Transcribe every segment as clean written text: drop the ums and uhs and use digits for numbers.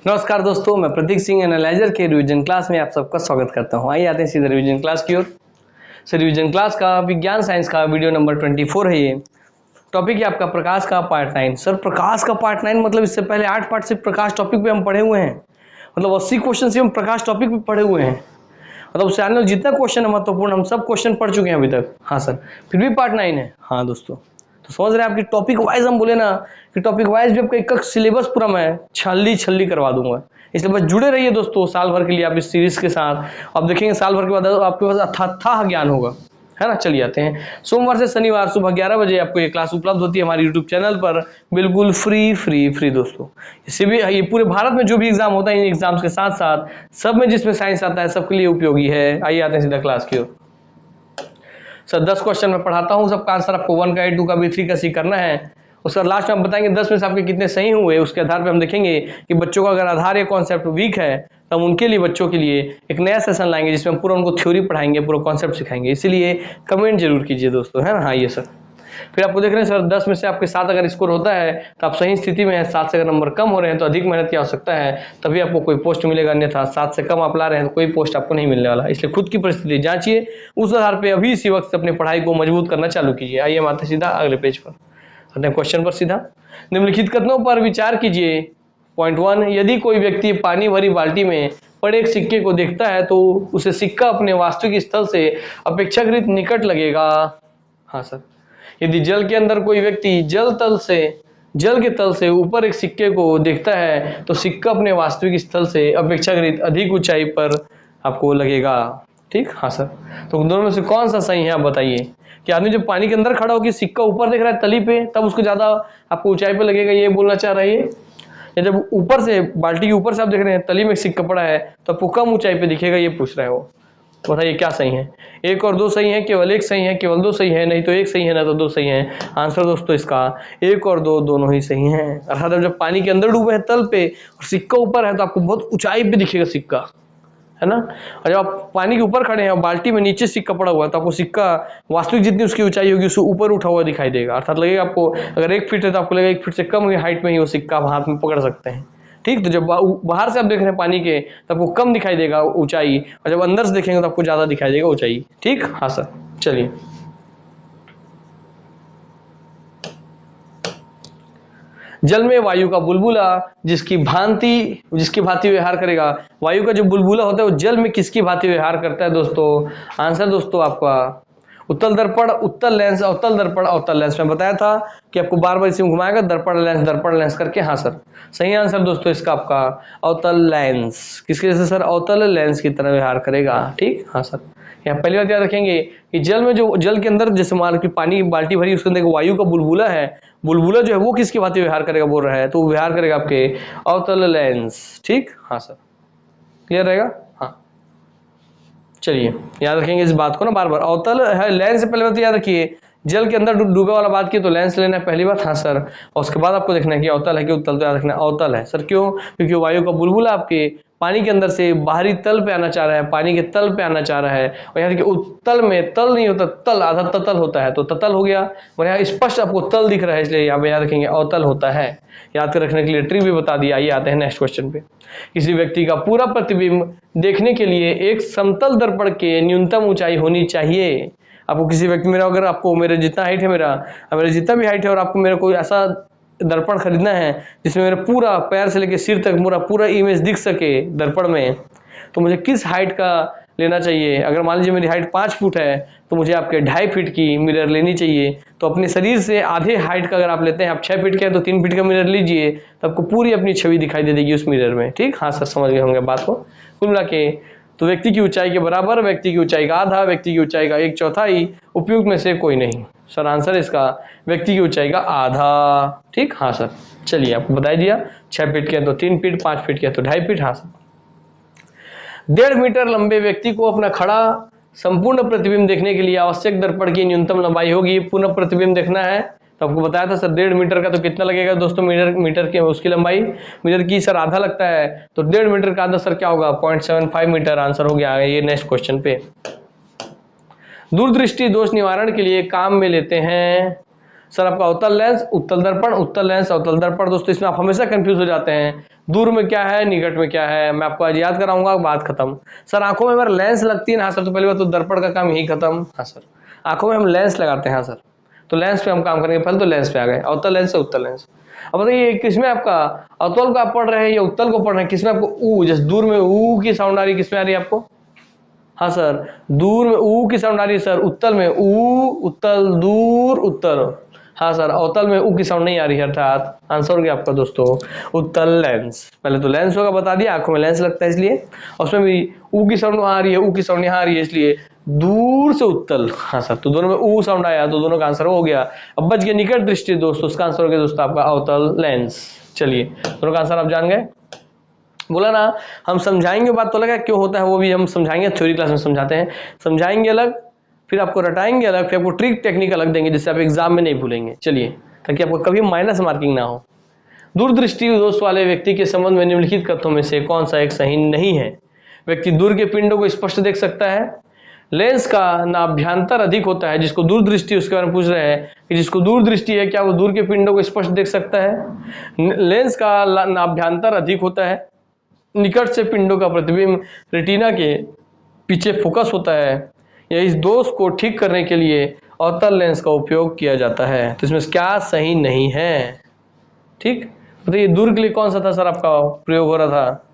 नमस्कार दोस्तों, मैं प्रतीक सिंह एनालाइजर के रिवीजन क्लास में आप सबका स्वागत करता हूं। आइए आते हैं सीधे रिवीजन क्लास की ओर। सर रिवीजन क्लास का विज्ञान साइंस का वीडियो नंबर 24 है। ये टॉपिक है आपका प्रकाश का पार्ट 9। सर प्रकाश का पार्ट 9 मतलब इससे पहले 8 पार्ट से प्रकाश टॉपिक पे हम पढ़े हुए हैं, मतलब 80 क्वेश्चन से हम प्रकाश टॉपिक पे पढ़े हुए हैं। मतलब उससे आने वाले जितना क्वेश्चन है महत्वपूर्ण हम सब क्वेश्चन पढ़ चुके हैं अभी तक। हाँ सर, फिर भी पार्ट 9 है। हाँ दोस्तों, तो समझ रहे हैं आपकी टॉपिक वाइज हम बोले ना कि टॉपिक वाइज भी आपका एक सिलेबस पूरा मैं छल्ली करवा दूंगा। इसलिए बस जुड़े रहिए दोस्तों, साल भर के लिए आप इस सीरीज के साथ। आप देखेंगे साल भर के बाद आपके पास अथाह ज्ञान होगा, है ना। चलिए आते हैं। सोमवार से शनिवार सुबह 11 बजे आपको ये क्लास उपलब्ध होती है हमारे यूट्यूब चैनल पर, बिल्कुल फ्री दोस्तों। इससे भी ये पूरे भारत में जो भी एग्जाम होता है इन एग्जाम्स के साथ साथ सब में जिसमें साइंस आता है सबके लिए उपयोगी है। आइए आते हैं सीधा क्लास की ओर। सर 10 क्वेश्चन मैं पढ़ाता हूँ, सबका आंसर आपको 1 का, 2 का, भी 3 का सी करना है। उसका लास्ट में हम बताएंगे 10 में से आपके कितने सही हुए। उसके आधार पे हम देखेंगे कि बच्चों का अगर आधार या कॉन्सेप्ट वीक है तो हम उनके लिए, बच्चों के लिए एक नया सेशन लाएंगे जिसमें हम पूरा उनको थ्योरी पढ़ाएंगे, पूरा कॉन्सेप्ट सिखाएंगे। इसीलिए कमेंट जरूर कीजिए दोस्तों, है ना। हाँ ये सर, फिर आपको देख रहे हैं सर 10 में से आपके 7 अगर स्कोर होता है तो आप सही स्थिति में है। 7 से अगर नंबर कम हो रहे हैं तो अधिक मेहनत की आवश्यकता है, तभी आपको कोई पोस्ट मिलेगा, अन्यथा 7 से कम आप ला रहे हैं तो कोई पोस्ट आपको नहीं मिलने वाला। इसलिए खुद की परिस्थिति जांचिए, उस आधार पर अभी इसी वक्त अपनी पढ़ाई को मजबूत करना चालू कीजिए। आइए हम आते सीधा अगले पेज पर, आते हैं क्वेश्चन पर सीधा। निम्नलिखित कथनों पर विचार कीजिए। पॉइंट 1, यदि कोई व्यक्ति पानी भरी बाल्टी में पड़े एक सिक्के को देखता है तो उसे सिक्का अपने वास्तविक स्थल से अपेक्षाकृत निकट लगेगा। हाँ सर, यदि जल के अंदर कोई व्यक्ति जल के तल से ऊपर एक सिक्के को देखता है तो सिक्का अपने वास्तविक स्थल से अपेक्षाकृत अधिक ऊंचाई पर आपको लगेगा। ठीक, हाँ सर। तो दोनों में से कौन सा सही है आप बताइए। कि आदमी जब पानी के अंदर खड़ा होकर सिक्का ऊपर देख रहा है तली पे, तब उसको ज्यादा आपको ऊंचाई पे लगेगा, ये बोलना चाह रहा है ये। या जब ऊपर से बाल्टी के ऊपर से आप देख रहे हैं तली में सिक्का पड़ा है तो आपको कम ऊंचाई पे दिखेगा, ये पूछ रहा है वो। बताइए क्या सही है। 1 और 2 सही है, केवल 1 सही है, केवल 2 सही है, नहीं तो 1 सही है ना तो 2 सही है। आंसर दोस्तों इसका 1 और 2 दोनों ही सही हैं। अर्थात जब पानी के अंदर डूबे हैं तल पे और सिक्का ऊपर है तो आपको बहुत ऊंचाई पे दिखेगा सिक्का, है ना। और जब आप पानी के ऊपर खड़े हैं और बाल्टी में नीचे सिक्का पड़ा हुआ है तो आपको सिक्का वास्तविक जितनी उसकी ऊंचाई होगी उससे ऊपर उठा हुआ दिखाई देगा। अर्थात लगेगा आपको, अगर 1 फीट है तो आपको लगेगा 1 फीट से कम हाइट में ही वो सिक्का आप हाथ में पकड़ सकते हैं। ठीक, तो जब बाहर से आप देख रहे हैं पानी के तो आपको कम दिखाई देगा ऊंचाई, और जब अंदर से देखेंगे तो आपको ज्यादा दिखाई देगा ऊंचाई। ठीक, हाँ सर। चलिए जल में वायु का बुलबुला जिसकी भांति व्यवहार करेगा। वायु का जो बुलबुला होता है वो जल में किसकी भांति व्यवहार करता है दोस्तों। आंसर दोस्तों आपका उत्तल दर्पण, उत्तल लेंस, अवतल दर्पण, अवतल लेंस। में बताया था कि आपको बार बार इसे घुमाएगा, दर्पण लेंस करके। हाँ सर, सही आंसर दोस्तों इसका आपका अवतल लेंस। किसके जैसे सर, अवतल लेंस की तरह व्यवहार करेगा। ठीक, हाँ सर। यहाँ पहली बात याद रखेंगे कि जल के अंदर जैसे मान कि पानी की बाल्टी भरी, उसके अंदर वायु का बुलबुला है, बुलबुला जो है वो किसकी भांति व्यवहार करेगा बोल रहा है, तो व्यवहार करेगा आपके अवतल लेंस। ठीक, हाँ सर, क्लियर रहेगा। हाँ चलिए याद रखेंगे इस बात को ना बार बार। अवतल है लेंस से पहले बात याद रखिए, जल के अंदर डूबे वाला बात की तो लेंस लेना है पहली बात। हाँ सर, और उसके बाद आपको देखना है कि अवतल है कि उत्तल, तो याद रखना अवतल है सर। क्यों, क्योंकि वायु का बुलबुला आपके पानी के अंदर से बाहरी तल पे आना चाह रहा है, पानी के तल पे आना चाह रहा है। और यहाँ देखिए उत्तल में तल नहीं होता, तल आधा ततल होता है, तो ततल हो गया। और यहाँ स्पष्ट आपको तल दिख रहा है, इसलिए यहाँ पे याद रखेंगे अवतल होता है। याद कर रखने के लिए ट्रिक भी बता दिया। आइए आते हैं नेक्स्ट क्वेश्चन पे। किसी व्यक्ति का पूरा प्रतिबिंब देखने के लिए एक समतल दर्पण के न्यूनतम ऊंचाई होनी चाहिए। आपको किसी व्यक्ति, मेरा अगर आपको मेरे जितना हाइट है, मेरा जितना भी हाइट है, और आपको मेरे कोई ऐसा दर्पण खरीदना है जिसमें मेरा पूरा पैर से लेकर सिर तक पूरा इमेज दिख सके दर्पण में, तो मुझे किस हाइट का लेना चाहिए। अगर मान लीजिए मेरी हाइट 5 फुट है तो मुझे आपके 2.5 फीट की मिरर लेनी चाहिए। तो अपने शरीर से आधे हाइट का अगर आप लेते हैं, आप 6 फीट के हैं तो 3 फीट का मिरर लीजिए, तो आपको पूरी अपनी छवि दिखाई दे देगी उस मिरर में। ठीक, हाँ सर, समझ गए होंगे बात को। कुल मिला के तो व्यक्ति की ऊंचाई के बराबर, व्यक्ति की ऊंचाई का आधा, व्यक्ति की ऊंचाई का 1/4 उपयुक्त में से कोई नहीं। सर आंसर इसका व्यक्ति की ऊंचाई का आधा। ठीक, हाँ सर। चलिए आपको बता दिया, 6 फीट के हैं तो 3 फीट, 5 फीट के हैं तो 2.5 फीट। हाँ सर। 1.5 मीटर लंबे व्यक्ति को अपना खड़ा संपूर्ण प्रतिबिंब देखने के लिए आवश्यक दर्पण की न्यूनतम लंबाई होगी। पूर्ण प्रतिबिंब देखना है तो आपको बताया था सर 1.5 मीटर का, तो कितना लगेगा दोस्तों, मीटर की उसकी लंबाई, मीटर की सर आधा लगता है, तो 1.5 मीटर का आधा सर क्या होगा, 0.75 मीटर। आंसर हो गया। ये नेक्स्ट क्वेश्चन पे। दूरदृष्टि दोष निवारण के लिए काम में लेते हैं सर आपका अवतल लेंस, उत्तल दर्पण, उत्तल लेंस, अवतल दर्पण। दोस्तों इसमें आप हमेशा कंफ्यूज हो जाते हैं, दूर में क्या है, निकट में क्या है। मैं आपको आज याद कराऊंगा, बात खत्म। सर आंखों में हमारा लेंस लगती है ना, हाँ सर, तो पहले बात तो दर्पण का काम यही खत्म। हाँ सर, आंखों में हम लेंस लगाते हैं। हाँ सर, तो लेंस पे हम काम करेंगे, पहले तो लेंस पे आ गए, अवतल लेंस से उत्तल लेंस। अब बताइए किसमें आपका अवतल को आप पढ़ रहे हैं या उत्तल को पढ़ रहे हैं, किसमें आपको ऊ, जैसे दूर में ऊ की साउंड आ रही है, किसमें आ रही है आपको? हाँ सर, दूर में ऊ की साउंड आ रही है सर, उत्तल में ऊ, उत्तल, दूर, उत्तल। हाँ सर, अवतल में ऊ की साउंड नहीं आ रही है, अर्थात आंसर हो गया आपका दोस्तों उत्तल लेंस। पहले तो लेंस होगा, बता दिया, आंखों में लेंस लगता है इसलिए, और उसमें भी ऊ की साउंड वहां आ रही है, ऊ की साउंड यहाँ आ रही है, इसलिए दूर से उत्तल। हाँ सर, तो दोनों में ऊ साउंड आया, तो दोनों का आंसर हो गया। अब बच गया निकट दृष्टि दोस्तों, उसका आंसर हो गया दोस्तों आपका अवतल लेंस। चलिए, दोनों का आंसर आप जान गए। बोला ना हम समझाएंगे, बात तो लगा क्यों होता है वो भी हम समझाएंगे, थ्योरी क्लास में समझाते हैं, समझाएंगे अलग, फिर आपको रटाएंगे अलग, फिर आपको ट्रिक टेक्निक अलग देंगे, जिससे आप एग्जाम में नहीं भूलेंगे। चलिए, ताकि आपको कभी माइनस मार्किंग ना हो। दूरदृष्टि दोस्त वाले व्यक्ति के संबंध में निम्नलिखित कथनों में से कौन सा एक सही नहीं है? व्यक्ति दूर के पिंडों को स्पष्ट देख सकता है, लेंस का नाभ्यांतर अधिक होता है, जिसको दूरदृष्टि, उसके बारे में पूछ रहे हैं कि जिसको दूरदृष्टि है क्या वो दूर के पिंडों को स्पष्ट देख सकता है? लेंस का नाभ्यांतर अधिक होता है, निकट से पिंडों का प्रतिबिंब रेटिना के पीछे फोकस होता है, या इस दोष को ठीक करने के लिए अवतल लेंस का उपयोग किया जाता है। तो इसमें क्या सही नहीं है? ठीक बताइए, दूर के लिए कौन सा था सर आपका प्रयोग हो रहा था?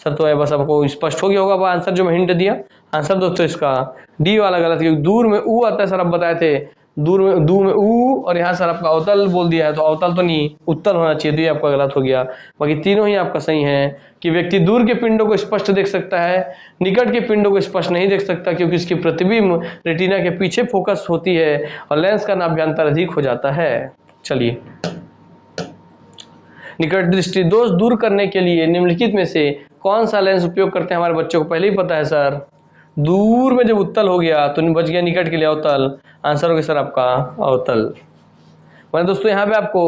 सर तो है, बस आपको स्पष्ट हो गया होगा वो आंसर जो मैं हिंट दिया। आंसर दोस्तों इसका डी वाला गलत, क्योंकि दूर में ऊ आता है सर, आप बताए थे दूर में ऊ, और यहाँ सर आपका अवतल बोल दिया है, तो अवतल तो नहीं, उत्तल होना चाहिए, तो ये आपका गलत हो गया। बाकी तीनों ही आपका सही है कि व्यक्ति दूर के पिंडों को स्पष्ट देख सकता है, निकट के पिंडों को स्पष्ट नहीं देख सकता, क्योंकि इसकी प्रतिबिंब रेटिना के पीछे फोकस होती है और लेंस का नाभ्यांतर अधिक हो जाता है। चलिए, निकट दृष्टि दोष दूर करने के लिए निम्नलिखित में से कौन सा लेंस उपयोग करते हैं? हमारे बच्चों को पहले ही पता है सर, दूर में जब उत्तल हो गया तो बच गया निकट के लिए अवतल। आंसर हो गया सर आपका अवतल। मैंने दोस्तों यहाँ पे आपको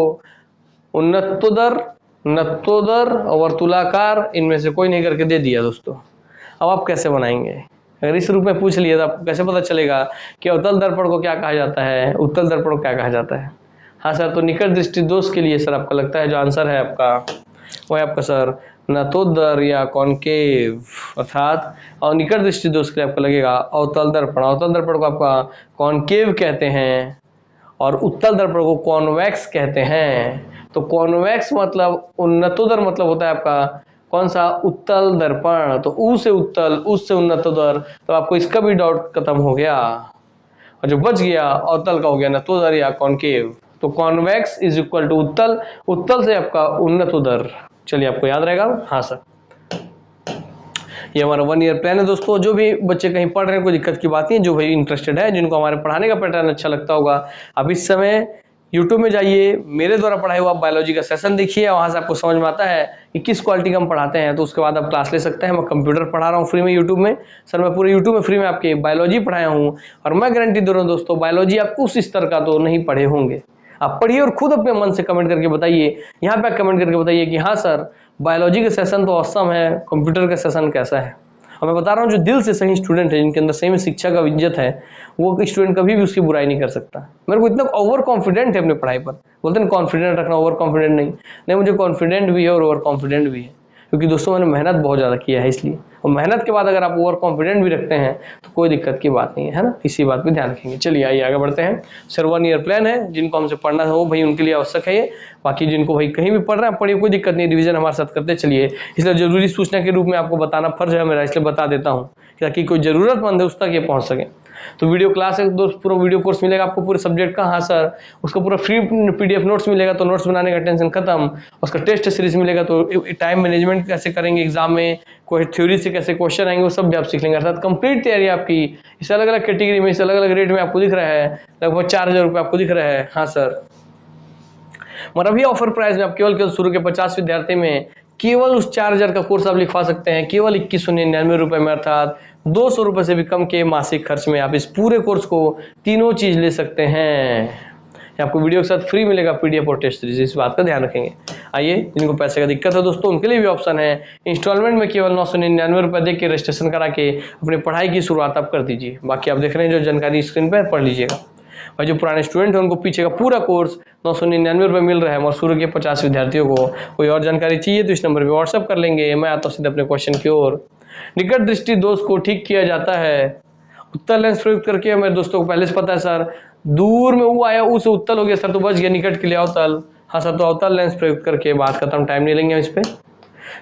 उन्नतोदर, नत्तोदर और वर्तुलाकार, इनमें से कोई नहीं करके दे दिया दोस्तों। अब आप कैसे बनाएंगे? अगर इस रूप में पूछ लिया तो आपको कैसे पता चलेगा कि अवतल दर्पण को क्या कहा जाता है, उत्तल दर्पण को क्या कहा जाता है? हाँ सर, तो निकट दृष्टि दोष के लिए सर आपका लगता है जो आंसर है आपका वो है आपका सर नतोदर या कॉनकेव, अर्थात और निकट दृष्टि दोष के लिए आपको लगेगा अवतल दर्पण। अवतल दर्पण को आपका कॉनकेव कहते हैं और उत्तल दर्पण को कॉन्वेक्स कहते हैं। तो कॉन्वेक्स मतलब, उन्नतोदर मतलब होता है आपका कौन सा? उत्तल दर्पण। तो ऊ से उत्तल, उस से उन्नतोदर, तो आपको इसका भी डाउट खत्म हो गया, और जो बच गया अवतल का हो गया नतोदर या कॉनकेव। तो कॉन्वेक्स इज इक्वल टू उत्तल, उत्तल से आपका उन्नतोदर। चलिए, आपको याद रहेगा। हाँ सर, ये हमारा 1 ईयर प्लान है दोस्तों। जो भी बच्चे कहीं पढ़ रहे हैं कोई दिक्कत की बात नहीं, जो भाई इंटरेस्टेड है, जिनको हमारे पढ़ाने का पैटर्न अच्छा लगता होगा, अब इस समय यूट्यूब में जाइए, मेरे द्वारा पढ़ाया हुआ बायोलॉजी का सेशन देखिए, वहाँ से आपको समझ में आता है कि किस क्वालिटी का हम पढ़ाते हैं, तो उसके बाद आप क्लास ले सकते हैं। मैं कंप्यूटर पढ़ा रहा हूँ फ्री में यूट्यूब में सर, मैं पूरे यूट्यूब में फ्री में आपके बायोलॉजी पढ़ाया हूँ, और मैं गारंटी दे रहा हूँ दोस्तों, बायोलॉजी आप उस स्तर का तो नहीं पढ़े होंगे। आप पढ़िए और खुद अपने मन से कमेंट करके बताइए, यहाँ पे कमेंट करके बताइए कि हाँ सर बायोलॉजी का सेशन तो औसम है, कंप्यूटर का सेशन कैसा है। और मैं बता रहा हूँ जो दिल से सही स्टूडेंट है, जिनके अंदर सही में शिक्षा का इज्जत है, वो स्टूडेंट कभी भी उसकी बुराई नहीं कर सकता। मेरे को इतना ओवर कॉन्फिडेंट है अपने पढ़ाई पर, बोलते हैं कॉन्फिडेंट रखना, ओवर कॉन्फिडेंट नहीं, मुझे कॉन्फिडेंट भी है और ओवर कॉन्फिडेंट भी है, क्योंकि दोस्तों मैंने मेहनत बहुत ज़्यादा किया है इसलिए। और मेहनत के बाद अगर आप ओवर कॉन्फिडेंट भी रखते हैं तो कोई दिक्कत की बात नहीं है ना, इसी बात पे ध्यान रखेंगे। चलिए आइए आगे बढ़ते हैं। सर 1 ईयर प्लान है, जिनको हमसे पढ़ना है वो भाई उनके लिए आवश्यक है ये, बाकी जिनको भाई कहीं भी पढ़ रहे हैं पढ़िए, कोई दिक्कत नहीं, रिवीजन हमारे साथ करते चलिए। इसलिए जरूरी सूचना के रूप में आपको बताना फर्ज है मेरा, इसलिए बता देता हूँ ताकि कोई जरूरतमंद है उस तक ये पहुँच सके। तो वीडियो क्लास है दोस्त, पूरा वीडियो कोर्स मिलेगा आपको पूरे सब्जेक्ट का। हाँ सर, उसका पूरा फ्री पीडीएफ नोट्स मिलेगा, तो नोट्स बनाने का टेंशन खत्म। उसका टेस्ट सीरीज मिलेगा, तो टाइम मैनेजमेंट कैसे करेंगे एग्जाम में, कोई थ्योरी से कैसे क्वेश्चन आएंगे वो सब भी आप सीख लेंगे। अर्थात कंप्लीट तैयारी आपकी इस अलग अलग कैटेगरी में, इस अलग अलग रेट में आपको दिख रहा है, लगभग 4000 रुपये आपको दिख रहा है। हाँ सर, और अभी ऑफर प्राइस में आप केवल शुरू के 50 विद्यार्थी में केवल उस 4000 का कोर्स आप लिखवा सकते हैं केवल 2199 रुपए में, अर्थात 200 रुपए से भी कम के मासिक खर्च में आप इस पूरे कोर्स को तीनों चीज ले सकते हैं। आपको वीडियो के साथ फ्री मिलेगा पीडीएफ और टेस्ट सीरीज, इस बात का ध्यान रखेंगे। आइए, जिनको पैसे का दिक्कत है दोस्तों उनके लिए भी ऑप्शन है, इंस्टॉलमेंट में केवल 999 रुपये दे के रजिस्ट्रेशन करा के अपनी पढ़ाई की शुरुआत आप कर दीजिए। बाकी आप देख रहे हैं जो जानकारी स्क्रीन पर, पढ़ लीजिएगा। और जो पुराने स्टूडेंट हैं उनको पीछे का पूरा कोर्स 999 रुपये मिल रहा है, मसूर के 50 विद्यार्थियों को। कोई और जानकारी चाहिए तो इस नंबर पे व्हाट्सअप कर लेंगे। मैं आता हूँ सीधे अपने क्वेश्चन की ओर। निकट दृष्टि दोष को ठीक किया जाता है उत्तल लेंस प्रयुक्त करके। मेरे दोस्तों को पहले से पता है सर, दूर में वो आया ऊ से उत्तल हो गया सर, तो बच गया, निकट के लिए अवतल। हाँ सर, तो अवतल लेंस प्रयुक्त करके बात खत्म, टाइम नहीं लेंगे इस पे।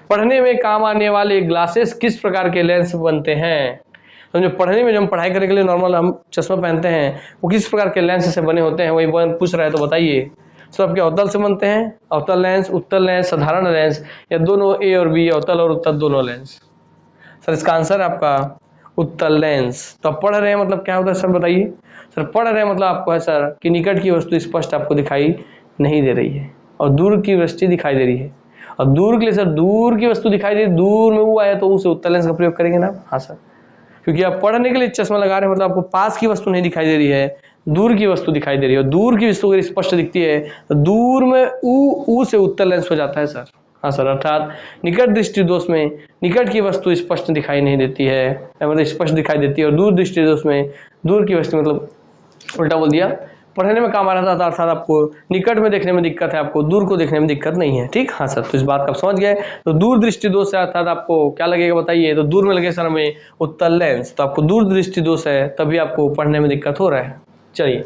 पढ़ने में काम आने वाले ग्लासेस किस प्रकार के लेंस बनते हैं? तो जो पढ़ने में, जब हम पढ़ाई करने के लिए नॉर्मल हम चश्मा पहनते हैं, वो किस प्रकार के लेंस से बने होते हैं, वही पूछ रहा है, तो बताइए। सर आपके अवतल से बनते हैं, अवतल लेंस, उत्तल लेंस, साधारण लेंस, या दोनों ए और बी, अवतल और उत्तल दोनों लेंस? सर इसका आंसर है आपका उत्तल लेंस। तो आप पढ़ रहे हैं मतलब क्या होता है सर, बताइए। सर पढ़ रहे हैं मतलब आपको है सर कि निकट की वस्तु स्पष्ट आपको दिखाई नहीं दे रही है और दूर की वस्तु दिखाई दे रही है। और दूर के लिए सर, दूर की वस्तु दिखाई दे, दूर में वो आया तो उसे उत्तल लेंस का प्रयोग करेंगे ना। हाँ सर, क्योंकि आप पढ़ने के लिए चश्मा लगा रहे हैं मतलब आपको पास की वस्तु नहीं दिखाई दे रही है, दूर की वस्तु दिखाई दे रही है। और दूर की वस्तु अगर स्पष्ट दिखती है तो दूर में ऊ से उत्तल लेंस हो जाता है सर। हाँ सर, अर्थात निकट दृष्टि दोष में निकट की वस्तु स्पष्ट दिखाई नहीं देती है, मतलब स्पष्ट दिखाई देती है, और दूर दृष्टि दोष में दूर की वस्तु, मतलब उल्टा बोल दिया, पढ़ने में काम आ रहा था अर्थात आपको निकट में देखने में दिक्कत है, आपको दूर को देखने में दिक्कत नहीं है। ठीक, हाँ सर, तो इस बात का आप समझ गए। तो दूर दृष्टि दोष है अर्थात आपको क्या लगेगा बताइए। तो दूर में लगे सर हमें उत्तल लेंस, तो आपको दूर दृष्टि दोष है, तभी आपको पढ़ने में दिक्कत हो रहा है। चलिए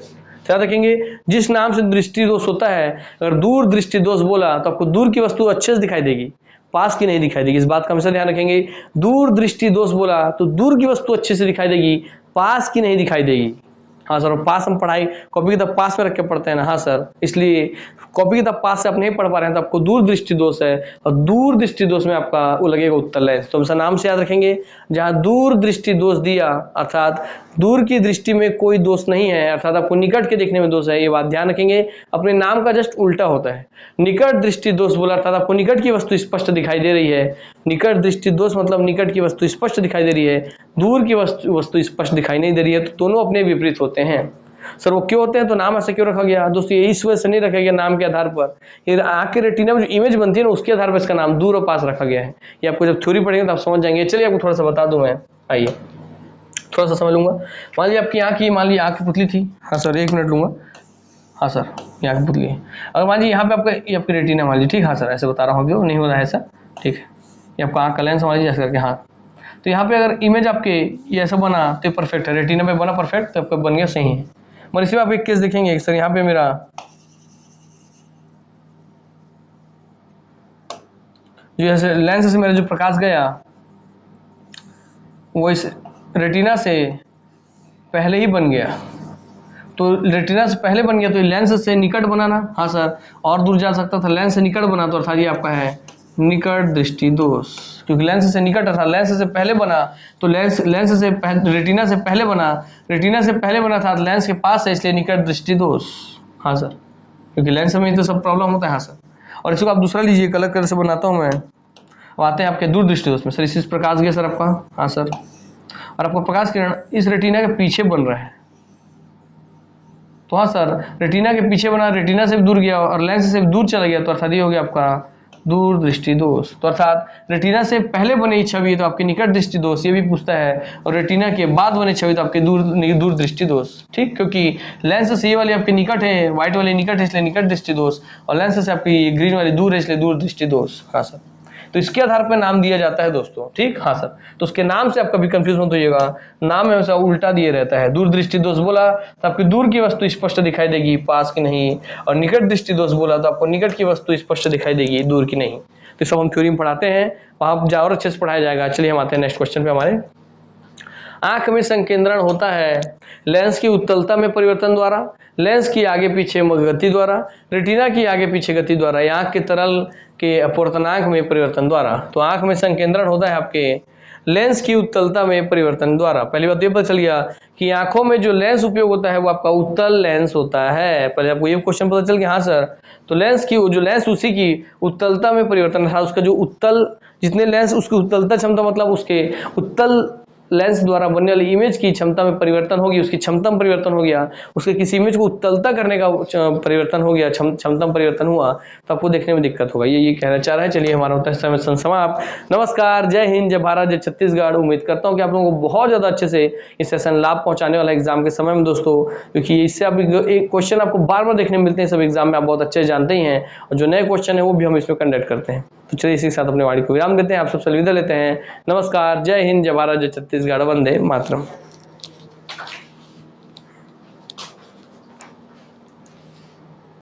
याद रखेंगे, जिस नाम से दृष्टि दोष होता है, अगर दूर दृष्टि दोष बोला तो आपको दूर की वस्तु अच्छे से दिखाई देगी, पास की नहीं दिखाई देगी। इस बात का हमेशा ध्यान रखेंगे। दूर दृष्टि दोष बोला तो दूर की वस्तु अच्छे से दिखाई देगी, पास की नहीं दिखाई देगी। हाँ सर, पास हम पढ़ाई कॉपी किताब पास में रख के पढ़ते हैं ना। हाँ सर, इसलिए कॉपी किताब पास से आप नहीं पढ़ पा रहे हैं तो आपको दूर दृष्टि दोष है, और दूर दृष्टि दोष में आपका वो लगेगा उत्तल लेंस। तो हम नाम से याद रखेंगे, जहाँ दूर दृष्टि दोष दिया अर्थात दूर की दृष्टि में कोई दोष नहीं है, अर्थात आपको निकट के देखने में दोष है, ये बात ध्यान रखेंगे। अपने नाम का जस्ट उल्टा होता है। निकट दृष्टि दोष बोला अर्थात आपको निकट की वस्तु स्पष्ट दिखाई दे रही है। निकट दृष्टि दोष मतलब निकट की वस्तु स्पष्ट दिखाई दे रही है, दूर की वस्तु स्पष्ट दिखाई नहीं दे रही है, तो दोनों अपने विपरीत होते हैं। सर वो क्यों होते हैं, तो नाम ऐसे क्यों रखा गया दोस्तों, ये इस वजह से नहीं रखा गया नाम के आधार पर, ये आंख के रेटिना में जो इमेज बनती है ना उसके आधार पर इसका नाम दूर और पास रखा गया है। ये आपको जब थ्योरी पढ़ेंगे तो आप समझ जाएंगे। चलिए आपको थोड़ा सा बता दूं मैं, आइए थोड़ा सा समझ लूंगा। मान लीजिए आपकी आंख की, मान लीजिए आंख की पुतली थी। हाँ सर, 1 मिनट लूंगा। हाँ सर, ये आंख की पुतली है। अगर मान लीजिए यहाँ पे आपका ये आपकी रेटिना मान लीजिए, ठीक। हाँ सर, ऐसे बता रहा हूँ, क्यों नहीं हो रहा है ऐसा, ठीक है। ये आपका आंख का लेंस मान लीजिए ऐसे करके। हाँ, तो यहाँ पे अगर इमेज आपके ये ऐसा बना तो परफेक्ट है, रेटिना पे बना परफेक्ट, तो आपका बन गया सही है। मगर इसी में आप एक केस देखेंगे सर, यहाँ पे मेरा जो ऐसे लेंस से मेरा जो प्रकाश गया वो इस रेटिना से पहले ही बन गया। तो रेटिना से पहले बन गया तो लेंस से निकट बनाना। हाँ सर, और दूर जा सकता था, लेंस से निकट बना तो अर्थात ये आपका है निकट दृष्टि दोष, क्योंकि लेंस से निकट था, लेंस से पहले बना तो लेंस से रेटिना से पहले बना, रेटिना से पहले बना था लेंस के पास है, इसलिए निकट दृष्टि दोष। हाँ सर, क्योंकि लेंस में तो सब प्रॉब्लम होता है। हाँ सर, और इसको आप दूसरा लीजिए, अलग कलर से बनाता हूँ मैं। अब आते हैं आपके दूर दृष्टि दोष में। सर इसी प्रकाश गया सर आपका। हाँ सर, और आपका प्रकाश किरण इस रेटिना के पीछे बन रहा है। तो हाँ सर, रेटिना के पीछे बना, रेटिना से भी दूर गया और लेंस से भी दूर चला गया, तो अर्थात ये हो गया आपका दूर दृष्टि दोष। तो अर्थात रेटिना से पहले बनी छवि तो आपकी निकट दृष्टि दोष, ये भी पूछता है, और रेटिना के बाद बने छवि तो आपके दूर दृष्टि दोष। ठीक, क्योंकि लेंस से ये वाली आपकी निकट है, व्हाइट वाली निकट है इसलिए निकट दृष्टि दोष, और लेंस से आपकी ग्रीन वाली दूर है इसलिए दूर दृष्टि दोष। हाँ सर, तो इसके आधार पर नाम दिया जाता है दोस्तों। ठीक, हाँ सर, तो उसके नाम से आप कभी कंफ्यूज मत होइएगा, नाम में हमेशा उल्टा दिया रहता है। दूर दृष्टि दोष बोला तो आपकी दूर की वस्तु स्पष्ट दिखाई देगी, पास की नहीं, और निकट दृष्टि दोष बोला तो आपको निकट की वस्तु स्पष्ट दिखाई देगी, दूर की नहीं। तो सब हम थ्योरी में पढ़ाते हैं, वहां और अच्छे से पढ़ाया जाएगा। चलिए हम आते हैं नेक्स्ट क्वेश्चन पे हमारे। आंख में संकेंद्रण होता है लेंस की उत्तलता में परिवर्तन द्वारा, लेंस की आगे पीछे गति द्वारा, रेटिना की आगे पीछे गति द्वारा, या आंख के तरल के अपवर्तनांक में परिवर्तन द्वारा। तो आंख में संकेंद्रण होता है आपके लेंस की उत्तलता में परिवर्तन द्वारा। पहली बात ये पता चल गया कि आंखों में जो लेंस उपयोग होता है वो आपका उत्तल लेंस होता है। पहले आपको ये क्वेश्चन पता चल गया। हाँ सर, तो लेंस की जो लेंस उसी की उत्तलता में परिवर्तन था, उसका जो उत्तल जितने लेंस उसकी उत्तलता क्षमता मतलब उसके उत्तल लेंस द्वारा बनने वाली इमेज की क्षमता में परिवर्तन होगी, उसकी क्षमता में परिवर्तन हो गया, उसके किसी इमेज को उत्तलता करने का परिवर्तन हो गया, क्षमता में परिवर्तन हुआ, तो आपको देखने में दिक्कत होगा। ये कहना चाह रहा है। चलिए हमारा होता है समय समाप्त। नमस्कार, जय हिंद, जय भारत, जय छत्तीसगढ़। उम्मीद करता हूँ कि आप लोगों को बहुत ज़्यादा अच्छे से इस सेशन लाभ पहुंचाने वाला एग्जाम के समय में दोस्तों, क्योंकि इससे आप एक क्वेश्चन आपको बार बार देखने मिलते हैं सब एग्जाम में, आप बहुत अच्छे जानते ही हैं, और जो नए क्वेश्चन है वो भी हम इसमें कंडक्ट करते हैं। तो चलिए इसी के साथ अपने वाणी को विराम देते हैं, आप सबसे अलविदा लेते हैं। नमस्कार, जय हिंद, जय भारत, जय छत्तीसगढ़, वंदे मातरम।